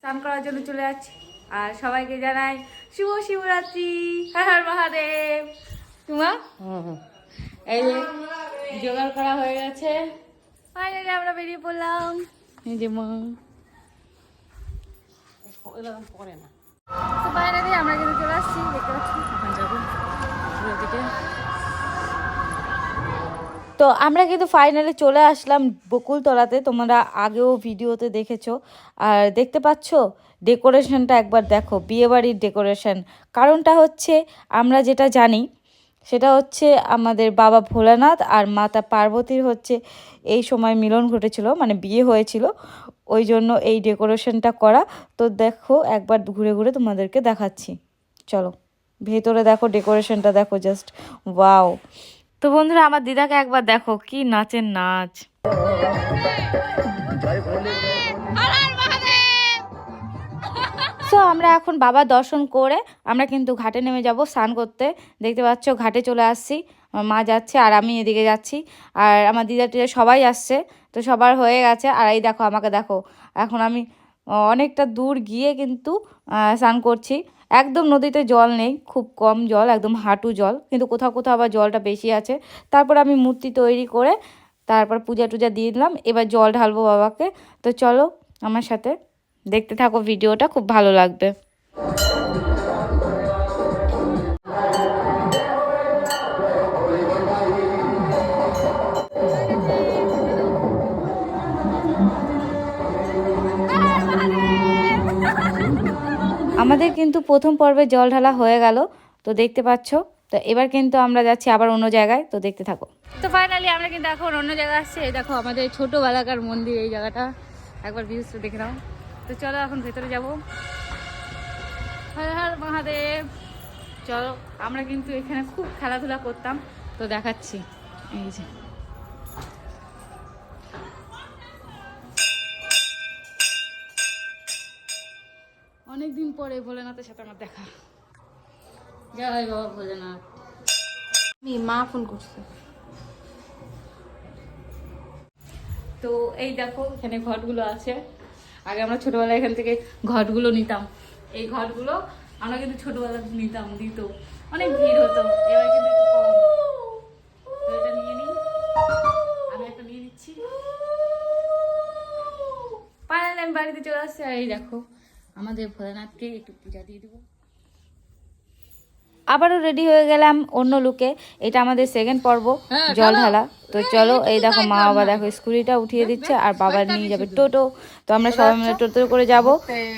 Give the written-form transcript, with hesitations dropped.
স্নান করার জন্য চলে যাচ্ছি আর সবাইকে জানাই শুভ শিবরাত্রি। হর হর মহাদেব। তোমার এই যে জোগাড় করা হয়ে গেছে, ফাইনালি আমরা বেরিয়ে পড়লাম। এই যে মা পরে না, তো ফাইনালি আমরা কিন্তু চলে আসছি, দেখতে পাচ্ছি এখন যাবো দিকে। তো আমরা কিন্তু ফাইনালি চলে আসলাম বকুলতলাতে। তোমরা আগেও ভিডিওতে দেখেছো আর দেখতে পাচ্ছ ডেকোরেশনটা একবার দেখো, বিয়েবাড়ির ডেকোরেশন। কারণটা হচ্ছে আমরা যেটা জানি সেটা হচ্ছে আমাদের বাবা ভোলানাথ আর মাতা পার্বতীর হচ্ছে এই সময় মিলন ঘটেছিল, মানে বিয়ে হয়েছিল, ওই জন্য এই ডেকোরেশনটা করা। তো দেখো একবার ঘুরে ঘুরে তোমাদেরকে দেখাচ্ছি, চলো ভেতরে দেখো ডেকোরেশনটা দেখো, জাস্ট ওয়াও। তো বন্ধুরা আমার দিদাকে একবার দেখো, কি নাচের নাচ। তো আমরা এখন বাবার দর্শন করে আমরা কিন্তু ঘাটে নেমে যাব স্নান করতে। দেখতে পাচ্ছ ঘাটে চলে আসছি, আমার মা যাচ্ছে আর আমি এদিকে যাচ্ছি, আর আমার দিদা টিদা সবাই আসছে। তো সবার হয়ে গেছে, আর এই দেখো আমাকে দেখো, এখন আমি অনেকটা দূর গিয়ে কিন্তু স্নান করছি। একদম নদীতে জল নেই, খুব কম জল, একদম হাঁটু জল, কিন্তু কোথাও কোথাও আবার জলটা বেশি আছে। তারপর আমি মূর্তি তৈরি করে তারপর পূজা টুজা দিয়ে দিলাম, এবার জল ঢালবো বাবাকে। তো চলো আমার সাথে দেখতে থাকো ভিডিওটা, খুব ভালো লাগবে। আমাদের কিন্তু প্রথম পর্বে জল ঢালা হয়ে গেল, তো দেখতে পাচ্ছ। তো এবার কিন্তু আমরা যাচ্ছি আবার অন্য জায়গায়, তো দেখতে থাকো। তো ফাইনালি আমরা কিন্তু এখন অন্য জায়গায় আসছি। এই দেখো আমাদের ছোটোবেলাকার মন্দির, এই জায়গাটা একবার ভিউজটা দেখে নাও। তো চলো এখন ভেতরে যাব। হর হর মহাদেব। চলো, আমরা কিন্তু এখানে খুব খেলাধুলা করতাম, তো দেখাচ্ছি। এই যে অনেকদিন পরে ভোলেনাথের সাথে আমার দেখা। জয় বাবা ভোলেনাথ। মা ফোন করছে। তো এই দেখো এখানে ঘটগুলো আছে। আগে আমরা ছোটবেলায় এখান থেকে ঘটগুলো নিতাম, এই ঘটগুলো আমরা কিন্তু ছোটবেলায় নিতাম, দিত, অনেক ভিড় হতো। এবার কিন্তু একটু কম। তো এটা নিয়ে নিই, আমি একটা নিয়ে নিচ্ছি। ফাইনালি আমি বাড়িতে চলে আসছি, আর এই দেখো আমাদের ভোলেনাথকে একটু পূজা দিয়ে দেবো। আবারও রেডি হয়ে গেলাম অন্য লুকে। এটা আমাদের সেকেন্ড পর্ব জল ঢালা। তো চলো এই দেখো মা বাবা দেখো স্কুটিটা উঠিয়ে দিচ্ছে আর বাবা নিয়ে যাবে টোটো। তো আমরা সবাই মিলে টোটো করে যাব।